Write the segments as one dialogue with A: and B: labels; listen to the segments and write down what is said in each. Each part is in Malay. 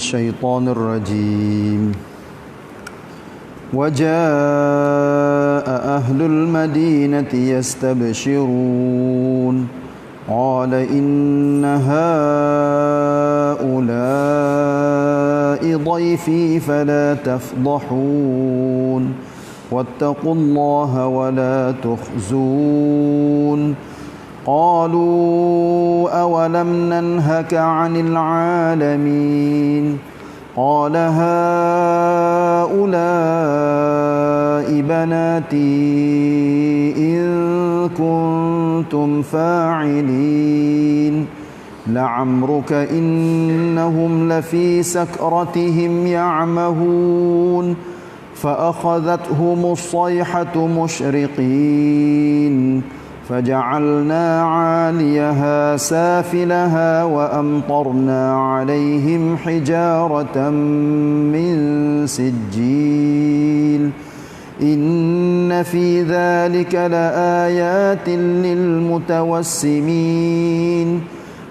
A: الشيطان الرجيم وجاء أهل المدينة يستبشرون قال إن هؤلاء ضيفي فلا تفضحون واتقوا الله ولا تخزون قالوا أولم ننهك عن العالمين قال هؤلاء بناتي إن كنتم فاعلين لعمرك إنهم لفي سكرتهم يعمهون فأخذتهم الصيحة مشرقين فجعلنا عاليها سافلها وأمطرنا عليهم حجارة من سجيل إن في ذلك لآيات للمتوسمين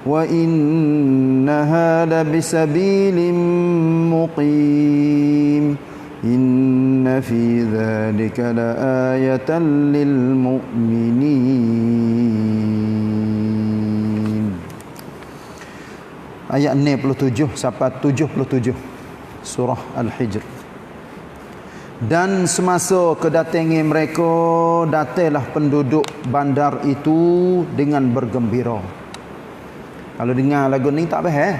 A: وإنها لبسبيل مقيم إن في ذلك لآية للمؤمنين. Ayat 67 sampai 77 surah Al-Hijr. Dan semasa kedatangan mereka, datanglah penduduk bandar itu dengan bergembira. Kalau dengar lagu ni tak faham.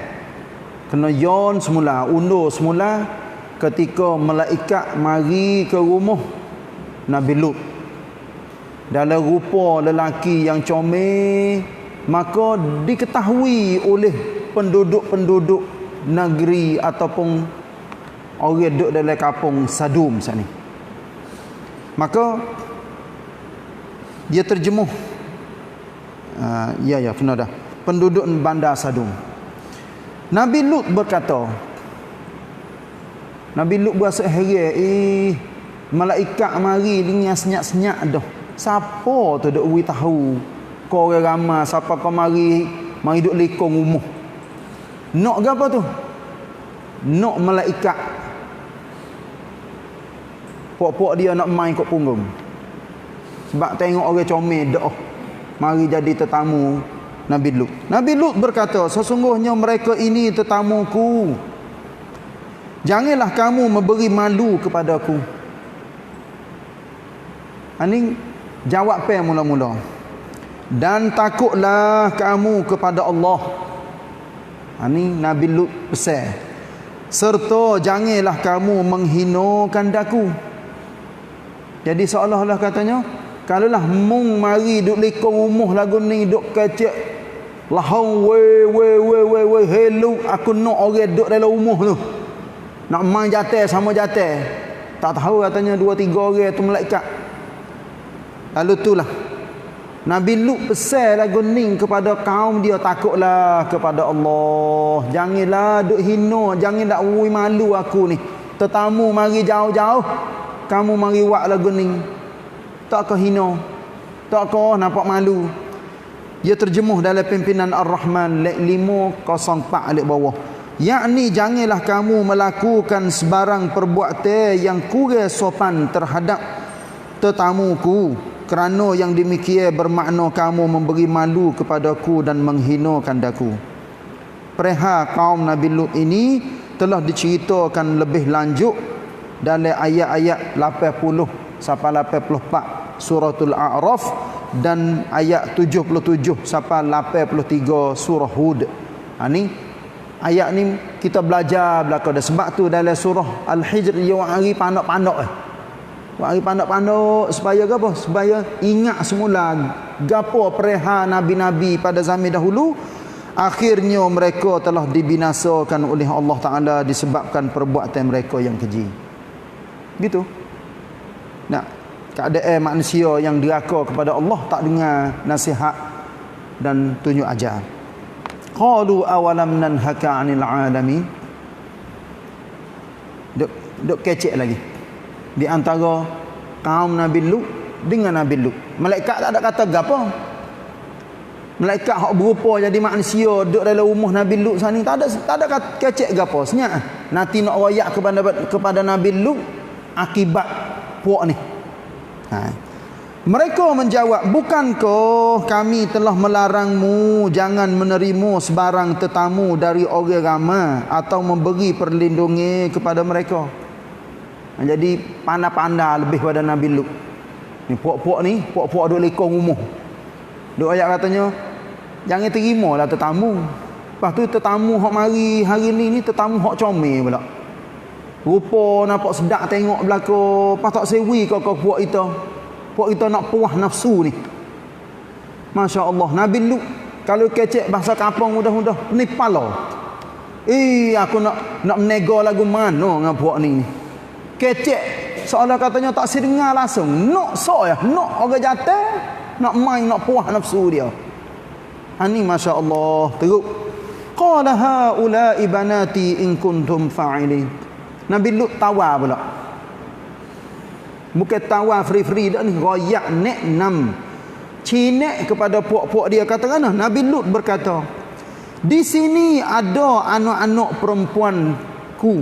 A: Kena yon semula, undur semula ketika malaikat mari ke rumah Nabi Lut dalam rupa lelaki yang comel, maka diketahui oleh penduduk-penduduk negeri ataupun orang duduk dalam kampung Sadum sana. Maka dia terjemuh kena dah penduduk bandar Sadum. Nabi Lut berkata, Nabi Lut berasa heran, malaikat mari dengan senyap-senyap dah. Siapa tu duk wi tahu? Kau orang ramai, siapa kau mari duk lekong rumah. Nak ke apa tu? Nak malaikat. Pok-pok dia nak main kat punggung. Sebab tengok orang comel dah. Mari jadi tetamu Nabi Lut. Nabi Lut berkata, sesungguhnya mereka ini tetamuku. Janganlah kamu memberi malu kepadaku. Ini jawab apa mula-mula. Dan takutlah kamu kepada Allah. Ini Nabi Lut pesan. Serta janganlah kamu menghinakan daku. Jadi seolah-olah katanya, kalaulah mung mari duk lekong rumah lagu ni duk kecek lahong we hello, aku nak orang duk dalam rumah tu. Nak main jatuh sama jatuh. Tak tahu katanya 2-3 orang tu malaikat. Lalu itulah Nabi Lut pesan lagu ni kepada kaum dia, takutlah kepada Allah. Janganlah duk hina, jangan dak malu aku ni. Tetamu mari jauh-jauh, kamu mari buat lagu ni. Tak kau hina, tak kau nampak malu. Dia terjemuh dalam pimpinan Ar-Rahman 504 alik bawah. Yakni janganlah kamu melakukan sebarang perbuatan yang kurang sopan terhadap tetamuku, kerana yang demikian bermakna kamu memberi malu kepadaku dan menghinakan daku. Perihal kaum Nabi Lut ini telah diceritakan lebih lanjut dalam ayat-ayat 80 sampai 84 suratul A'raf dan ayat 77 sampai 83 surah Hud. Ini ayat ni kita belajar belaka dah. Sebab tu dalam surah Al-Hijr dia hari pandok-pandok hari pandok-pandok supaya apa? Supaya ingat semula gapo perihal nabi-nabi pada zaman dahulu. Akhirnya mereka telah dibinasakan oleh Allah Ta'ala disebabkan perbuatan mereka yang keji. Gitu. Nah, keadaan manusia yang diraka kepada Allah, tak dengar nasihat dan tunjuk ajar. Qalu awalam nanhaka 'anil 'alamin. Duk kecek lagi di antara kaum Nabi Lut dengan Nabi Lut. Malaikat tak ada kata gapo. malaikat hak berupa jadi manusia duduk dalam rumah Nabi Lut sana, tak ada kecek gapo senyap. Nanti nak royak kepada Nabi Lut akibat puak ni. Mereka menjawab, bukankah kami telah melarangmu jangan menerima sebarang tetamu dari orang ramai atau memberi perlindungan kepada mereka. Jadi pandai-pandai lebih pada Nabi Lut. Ni puak-puak ni, puak-puak duk lekong rumah. Duk ayat katanya, jangan terimalah tetamu. Lepas tu tetamu hak mari hari ni tetamu hak comel pula. Rupa nampak sedap tengok belaka, pas tak sewi kau puak kita. Puak kita nak puas nafsu ni. Masya Allah. Nabi Lut kalau kecek bahasa kampung mudah-mudah ni pala. Aku nak menego lagu mana dengan puak ni. Kecek seolah katanya tak sedengar langsung. Nak nak orang jatuh, nak main, nak puas nafsu dia. Ini Masya Allah. Teruk. Qala haula'i banati in kuntum fa'ilin. Nabi Lut tawar pula. Bukan tawar free-free dah ni, royak nek nam. Cinek kepada puak-puak dia katakan, Nabi Lut berkata, di sini ada anak-anak perempuanku.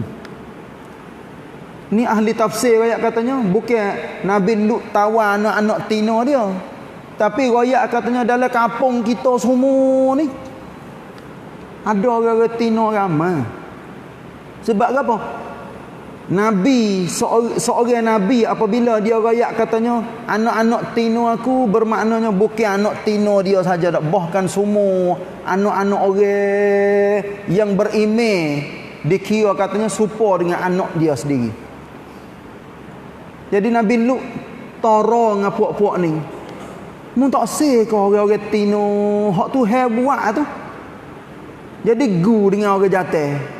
A: Ni ahli tafsir royak katanya, bukan Nabi Lut tawar anak-anak tina dia. Tapi royak katanya dalam kampung kita semua ni ada orang tina ramai. Sebab apa? Nabi, seorang Nabi apabila dia rakyat katanya anak-anak tino aku, bermaknanya bukan anak tino dia saja, bahkan semua anak-anak orang yang beriman dikira katanya serupa dengan anak dia sendiri. Jadi Nabi Lut tara dengan puak-puak ni, mu tak seh ke orang-orang tino hak tu hai buat tu. Jadi gu dengan orang jatuh.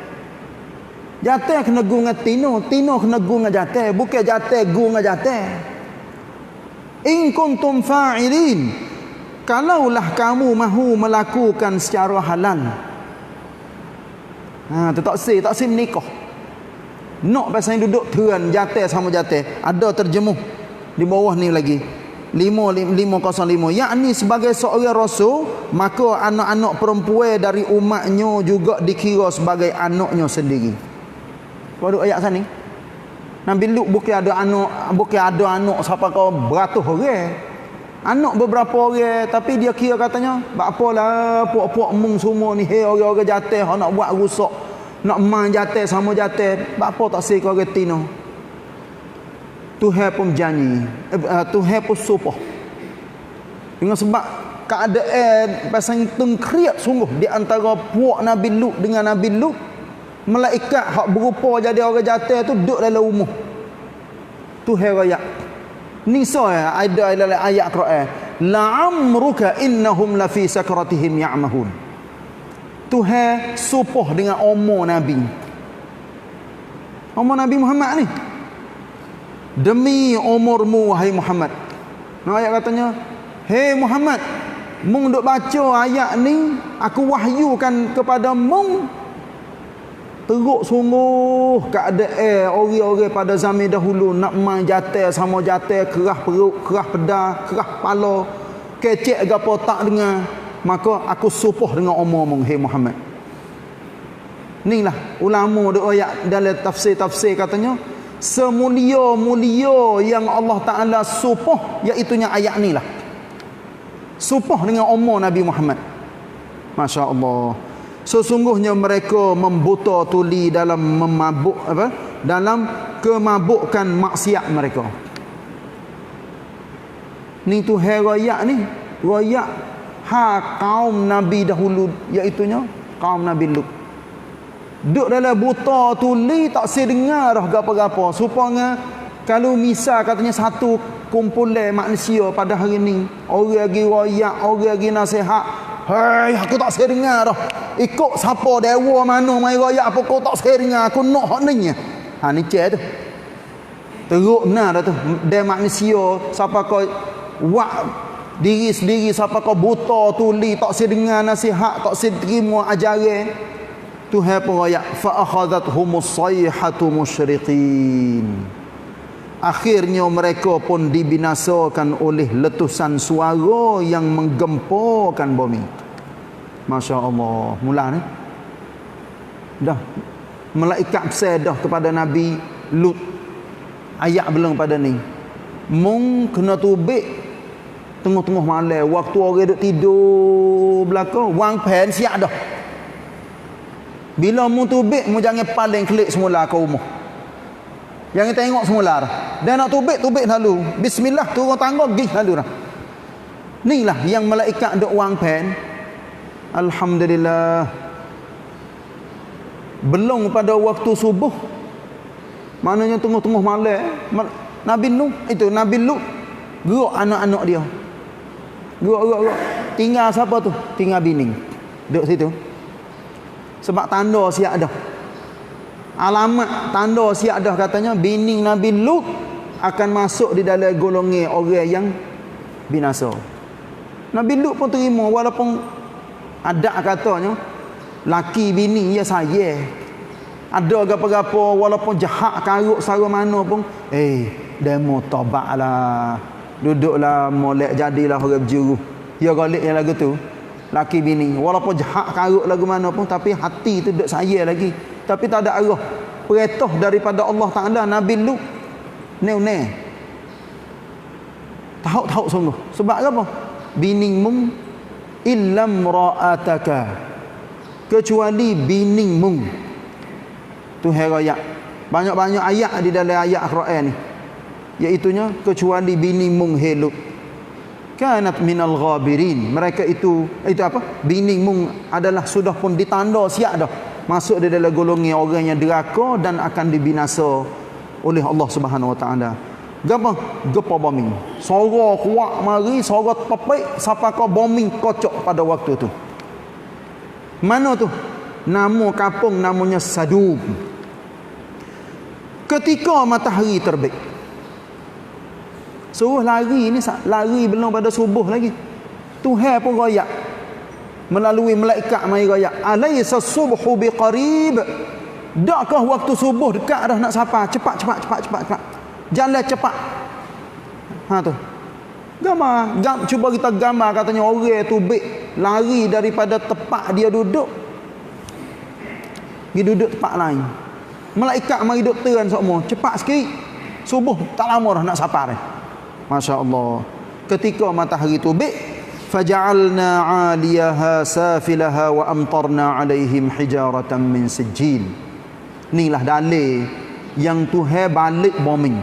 A: Jatuh kena gu dengan tino kena gu dengan jatuh, bukan jatuh gu dengan jatuh. In kuntum fa'ilin, kalaulah kamu mahu melakukan secara halal. Tak sih menikah. Nak pasal duduk tuan jatuh sama jatuh. Ada terjemuh di bawah ni lagi 505, yakni sebagai seorang rasul, maka anak-anak perempuan dari umatnya juga dikira sebagai anaknya sendiri. Pada ayat sana ni Nabi Lut bukan ada anak siapa kau beratus orang. Anak beberapa orang, tapi dia kira katanya, apalah puak-puak mung semua ni, orang-orang jatuh hak nak buat rusak, nak main jatuh sama jatuh, apa tak sih kau orang tino. Tuhan pun janji, Tuhan pun sumpah. Dengan sebab keadaan pasal tengkriat sungguh di antara puak Nabi Lut dengan Nabi Lut, malaikat hak berupa jadi orang jatuh tu duduk dalam rumah. Tuhan rakyat. Nisa ada dalam ayat Quran. La'amruka innahum lafi sakratihim ya'mahun. Tuhan sumpah dengan umur Nabi. Umur Nabi Muhammad ni. Demi umurmu wahai Muhammad. Nah ayat katanya, "Hei Muhammad, mung duk baca ayat ni, aku wahyukan kepada mung." Teruk sungguh keadaan orang-orang pada zaman dahulu nak main jatuh sama jatuh, kerah perut, kerah pedas, kerah kepala, kecek gapo tak dengar, maka aku sumpah dengan umur-mu hei Muhammad. Inilah ulama duk ayat dalam tafsir-tafsir katanya, semulia-mulia yang Allah Taala sumpah iaitu ayat ni lah. Sumpah dengan umur Nabi Muhammad. Masya-Allah. Sesungguhnya mereka membuta tuli dalam dalam kemabukan maksiat mereka. Ni tu royak ni, royak kaum Nabi dahulu, iaitu kaum Nabi Lut. Duk dalam buta tuli tak sedengar dah apa-apa. Supaya kalau misal katanya satu kumpulan manusia pada hari ni, orang lagi royak, orang lagi nasihat, hei aku tak sedengar dah. Ikut siapa dewa mana mai royak apa kau tak sedengar, aku nak hak ni. Ni cek tu. Teruk benar dah tu. Dia manusia siapa kau buat diri sendiri, siapa kau buta tuli, tak sedengar nasihat, tak terima ajaran. Tuhan pun royak, fa akhadhathumus sayhatu musyriqin. Akhirnya mereka pun dibinasakan oleh letusan suara yang menggemparkan bumi. Masya Allah. Mula ni dah malaikat besar dah kepada Nabi Lut. Ayat belum pada ni. Mung kena tubik tengah-tengah malam, waktu orang duk tidur belakang, wang pen siap dah. Bila mu tubik, mu jangan paling klik semula ke rumah. Jangan tengok semula dah. Dan nak tubik lalu. Bismillah, turun tangga gih lalu dah. Inilah yang malaikat duk wang pen. Alhamdulillah. Belum pada waktu subuh. Maknanya tengah-tengah malam, Nabi Lut gerak anak-anak dia. Gerak. Tinggal siapa tu? Tinggal bini. Duduk situ. Sebab tanda siap dah. Alamat tanda siap dah katanya bini Nabi Lut akan masuk di dalam golongan orang yang binasa. Nabi Lut pun terima walaupun ada katanya laki bini ya saya. Ada apa-apa walaupun jahat karuk sara mana pun demo tobatlah. Duduklah molek jadilah orang berjuru. Ya golek yang lagu tu. Laki bini walaupun jahat karuk lagu mana pun tapi hati tu duk saya lagi. Tapi tak ada arah perintah daripada Allah Taala Nabi Lut. Ne. Tahu sungguh. Sebab apa? Binimu illam ra'ataka. Kecuali binimu. Tu ayat. Banyak-banyak ayat di dalam ayat Al-Quran ni. Iaitunya kecuali bini mung Lut. Kanat minal ghabirin. Mereka itu apa? Bini mung adalah sudah pun ditanda siap dah. Masuk di dalam golongan orang yang deraka dan akan dibinasa oleh Allah Subhanahu Wa Taala. Gepa bombing. Suara kuat mari, suara tepik siapa kau bombing kocok pada waktu tu. Mana tu? Nama kampung namanya Sadum. Ketika matahari terbit. Suruh lari ni, lari belum pada subuh lagi. Tuhan pun royak. Melalui malaikat mai royak. Alaysa subhu biqarib. Dakkah waktu subuh dekat dah nak sapa? Cepat. Jalan cepat. Tu. Cuba kita gambar katanya orang tu lari daripada tempat dia duduk. Pergi duduk tempat lain. Malaikat mari duduk teran semua. Cepat sikit. Subuh tak lama dah nak sapa dah. Masya Allah. Ketika matahari terbit, faja'alna 'aliyaha safilaha wa amtarna 'alaihim hijaratan min sijil. Inilah dalil yang Tuhan balik bombing.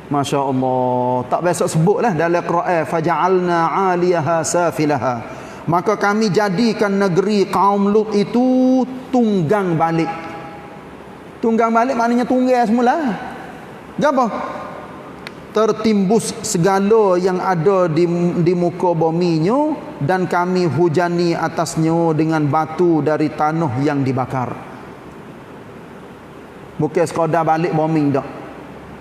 A: Masya Allah. Tak biasa sebutlah dalam Quran faja'alna 'aliyaha safilaha. Maka kami jadikan negeri kaum Lut itu tunggang balik. Tunggang balik maknanya tunggal semula. Apa? Tertimbus segala yang ada di muka buminya dan kami hujani atasnya dengan batu dari tanah yang dibakar. Bukan sekadar balik bombing dak.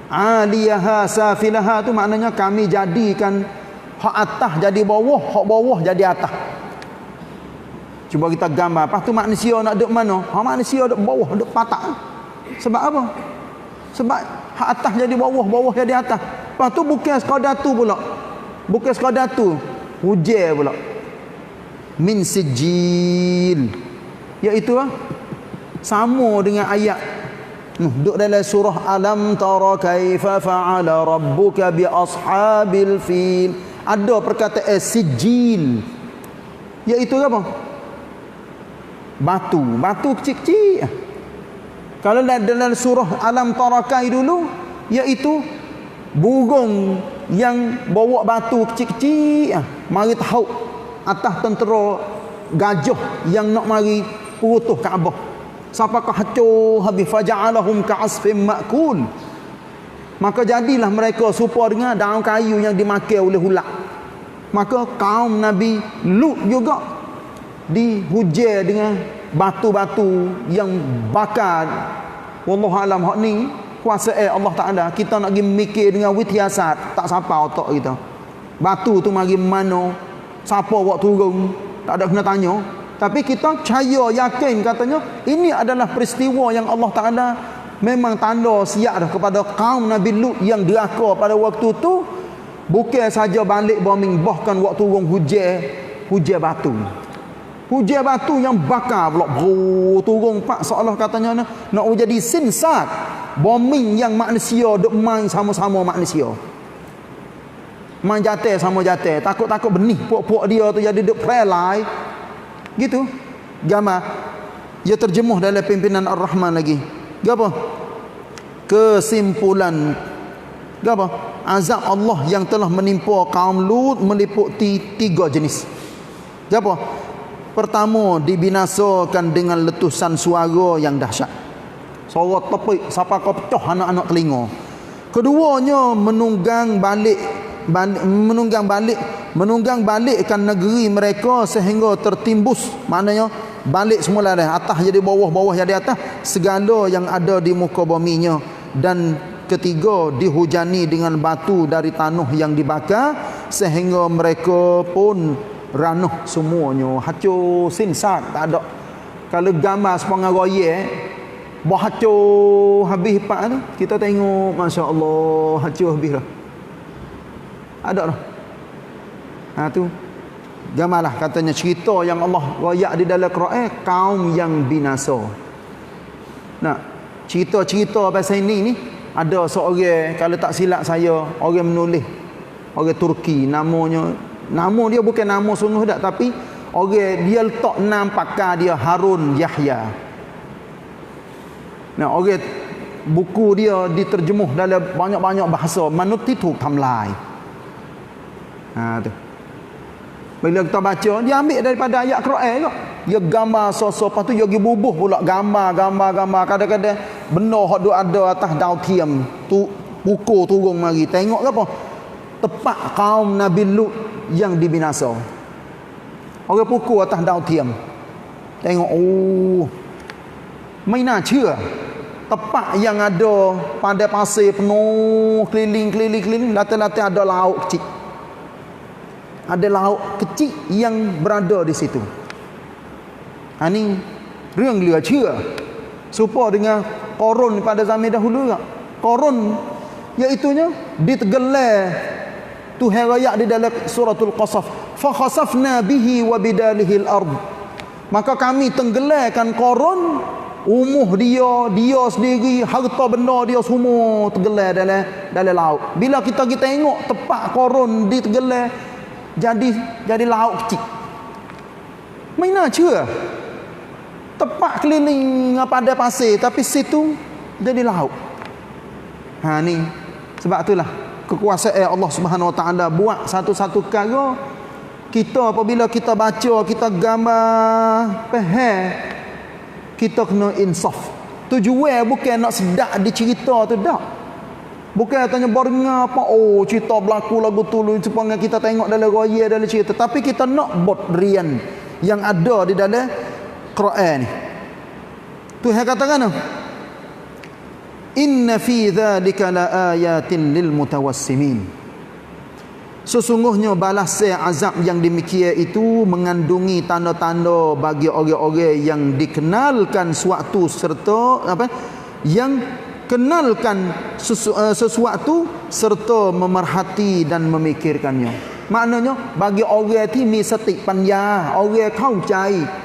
A: Aliyaha safilaha tu maknanya kami jadikan hak atas jadi bawah, hak bawah jadi atas. Cuba kita gambar apa tu manusia nak duduk mana? Hak manusia duduk bawah, duduk patak. Sebab apa? Sebab hak atas jadi bawah, bawah jadi atas. Lepas tu bukan sekadar tu pula. Bukan sekadar tu. Hujan pula. Min sijil. Iaitu sama dengan ayat duduk dalam surah Alam tara kaifa fa'ala rabbuka bi ashabil fil. Ada perkataan sijil. Iaitu apa? Batu kecil-kecil. Kalau dalam surah Alam Tarakai dulu, iaitu burung yang bawa batu kecil-kecil. Mari tahu atas tentera gajah yang nak mari perutuh Kaabah. Siapakah hancur habis faja'alahum ka'asfim ma'kul. Maka jadilah mereka serupa dengan daun kayu yang dimakan oleh ulat. Maka kaum Nabi Lut juga dihujan dengan batu-batu yang bakar. Wallahu alam, hak ni kuasa Allah Taala. Kita nak pergi mikir dengan witiasat tak sampai otak kita. Batu tu mari mana, siapa buat turun, tak ada kena tanya. Tapi kita percaya, yakin katanya ini adalah peristiwa yang Allah Taala memang tanda siap dah kepada kaum Nabi Lut yang deraka pada waktu tu. Bukan saja balik bombing, bahkan waktu turun hujan batu. Hujan batu yang bakar pula turun pak seolah katanya nak jadi sinsak bombing yang manusia duk main sama-sama manusia. Main jatuh sama jatuh, takut-takut benih puak-puak dia tu jadi duk prelai. Gitu. Gambar dia terjemuh dalam pimpinan Ar-Rahman lagi. Gapo? Kesimpulan gapo? Azab Allah yang telah menimpa kaum Lut meliputi 3 jenis. Gapo? Pertama, dibinasakan dengan letusan suara yang dahsyat. Suara tepik sampai kau pecah anak-anak telinga. Keduanya, menunggang balikkan negeri mereka sehingga tertimbus. Maknanya balik semula dah, atas jadi bawah, bawah jadi atas, segala yang ada di muka buminya. Dan ketiga, dihujani dengan batu dari tanah yang dibakar sehingga mereka pun ranuh semuanya, hancur sinsak, tak ada. Kalau gambar sepengah raya hancur habis pak tu, kita tengok masya-Allah hancur habis dah. Ada dah. Ha tu gambarlah katanya cerita yang Allah royak di dalam Quran kaum yang binasa. Nah, cerita-cerita pasal ini ni ada seorang, kalau tak silap saya, orang menulis, orang Turki, nama dia bukan nama sungguh dak, tapi orang dia letak nama pakar dia Harun Yahya. Nah, orang buku dia diterjemuh dalam banyak-banyak bahasa, manusia itu tamlai. Ha tu. Bila kita baca, dia ambil daripada ayat Quran kok. Dia gambar sosok, lepas tu dia pergi bubuh pula gambar. Kadang-kadang benda hak duk ada atas dau tiam tu pukul turun mari. Tengok ke apa? Tepat kaum Nabi Lut yang dibinasa. Orang pukul atas dau tiam. Tengok, mainan cia. Tepat yang ada pada pasir penuh keliling. Latar-latar ada laut kecil. Ada laut kecil yang berada di situ. Iniរឿងเหลือเชื่อ serupa dengan Qarun pada zaman dahulu tak? Qarun iaitunya ditegelar Tuhan rakyat di dalam suratul Qasas, fa khasafna bihi wa bidalihi al-ard, maka kami tenggelamkan Qarun, dia sendiri, harta benda dia semua tenggelam dalam laut. Bila kita tengok tepat Qarun ditenggelam jadi laut kecil. Mana cia? Tepat keliling pada pasir, tapi situ jadi laut. Ha ni sebab itulah kekuasaan Allah Subhanahu Wa Taala buat satu-satu perkara. Kita apabila kita baca, kita gambar, faham, kita kena insaf. Tujuan bukan nak sedak di cerita tu dak. Bukan tanya barenga apa, cerita berlaku lagu tulu supaya kita tengok dalam raya dalam cerita, tapi kita nak bodrian yang ada di dalam Quran ni. Tuhan katakan, inna fi dzalika laayatin lil mutawassimin. Sesungguhnya balasan azab yang demikian itu mengandungi tanda-tanda bagi orang-orang yang dikenalkan suatu serta yang kenalkan sesuatu serta memerhati dan memikirkannya. Maknanya bagi orangที่มีสติปัญญา orang เข้าใจ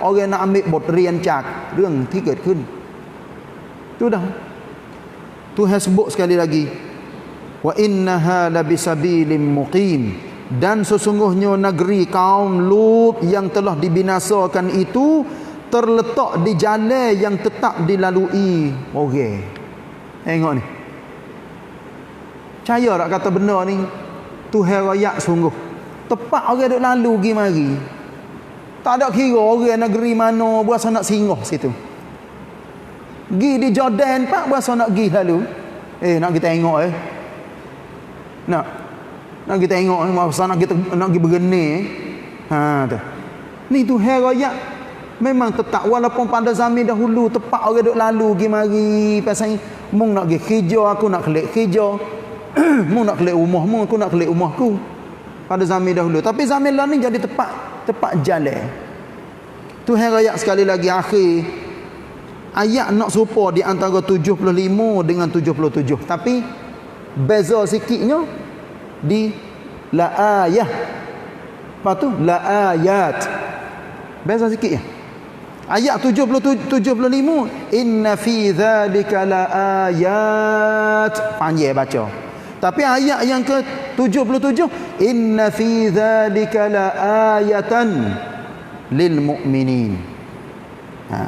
A: orang nak ambil บทเรียนจากเรื่องที่เกิดขึ้น itu dah Tuhan sebut sekali lagi, wa innaha labisabilim muqim, dan sesungguhnya negeri kaum Lut yang telah dibinasakan itu terletak di jalan yang tetap dilalui orang. Tengok ni, percaya tak kata benda ni Tuhan rakyat sungguh. Tepat orang duk lalu pergi mari, tak ada kira orang negeri mana berasa nak singgah situ. Pergi di Jordan pak berasa nak pergi lalu, nak kita tengok nak kita tengok berasa nak pergi bergeni. Ha tu ni Tuhan rakyat memang tetap, walaupun pada zaman dahulu tepat orang duk lalu pergi mari pasal mung nak pergi kerja, aku nak kelik kerja, mung nak kelik rumahmu, aku nak kelik rumahku pada zaman dahulu. Tapi zaman lah ni jadi tepat jalan. Tuhan rakyat sekali lagi akhir ayat nak serupa di antara 75 dengan 77, tapi beza sikitnya di la ayah, lepas tu la ayat. Beza sikit ya. Ayat 75, inna fi dzalika laayat, panjang baca. Tapi ayat yang ke-77, inna fi dzalika laayatan lil mu'minin.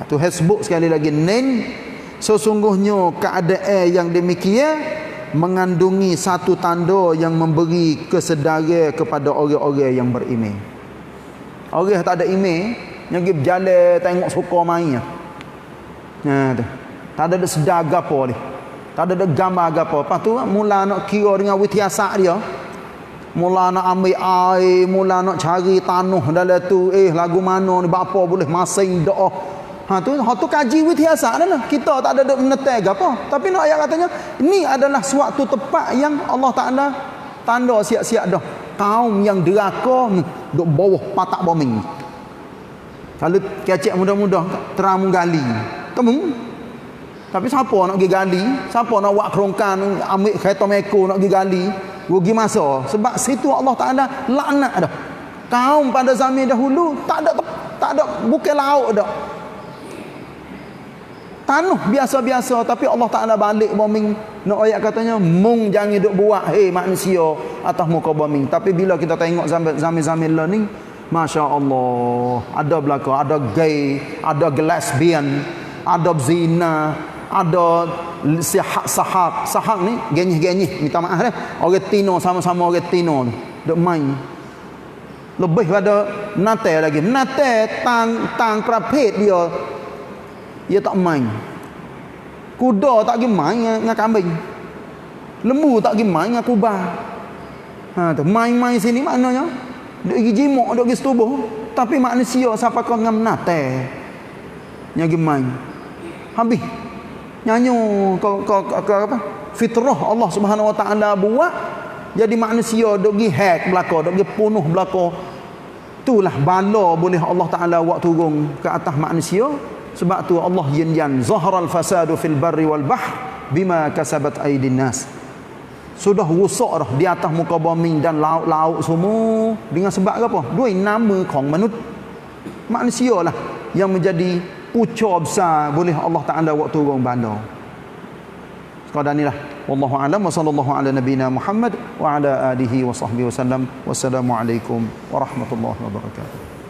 A: Tuhan sebut sekali lagi, nin, sesungguhnya keadaan yang demikian mengandungi satu tanda yang memberi kesedaran kepada orang-orang yang beriman. Orang yang tak ada iman, yang pergi berjalan tengok suka main. Tu. Tak ada sedar gapo ni. Tak ada gambar gapo. Lepas tu mula nak kira dengan witiasak dia. Mula nak ambil air, mula nak cari tanah dalam tu. Lagu mana ni bapa boleh masing doa. Tu kaji witiasak dah lah. Kita tak ada menetek gapo. Tapi nak ayat katanya, ini adalah suatu tempat yang Allah Taala tanda siap-siap dah. Kaum yang deraka duk bawah patak bombing. Kalau kecek mudah-mudah terang gali. Temu. Tapi siapa nak pergi gali? Siapa nak buat kerongkan, ambil kereta meko nak pergi gali? Rugi masa. Sebab situ Allah Taala laknat dah. Kaum pada zaman dahulu tak ada bukan laut dah. Tanah biasa-biasa, tapi Allah Taala balik bombing. Nak ayat katanya, mung jangan duk buat manusia atas muka bombing. Tapi bila kita tengok zaman-zaman lah ni, Masya Allah, ada belaka, ada gay, ada lesbian, ada zina, ada sahak ni, genyih-genyih, minta maaf dah. Orang Tino sama-sama orang Tino ni, duk main. Lebih pada menate lagi. Menate tang prapet dia tak main. Kuda tak pergi main dengan kambing. Lembu tak pergi main dengan kubah. Tu main-main sini maknanya duk pergi jimuk, duk pergi setubuh. Tapi manusia siapa kau dengan menate yang pergi main. Habis nyanyi apa? Fitrah Allah Subhanahu Wa Taala buat jadi manusia duk pergi hack belaka, duk pergi punuh belaka. Itulah bala boleh Allah Taala buat turun ke atas manusia. Sebab tu Allah yanyan zaharal fasadu fil barri wal bahr bima kasabat aydin nas. Sudah rosak dah di atas muka bumi dan laut-laut semua dengan sebab apa? Dua namaของมนุษย์ manusia lah yang menjadi pucuk besar boleh Allah Taala buat turun bala. Sekadar inilah wallahu alam wa sallallahu ala nabina Muhammad wa ala alihi wa sahbihi wasallam. Wassalamualaikum warahmatullahi wabarakatuh.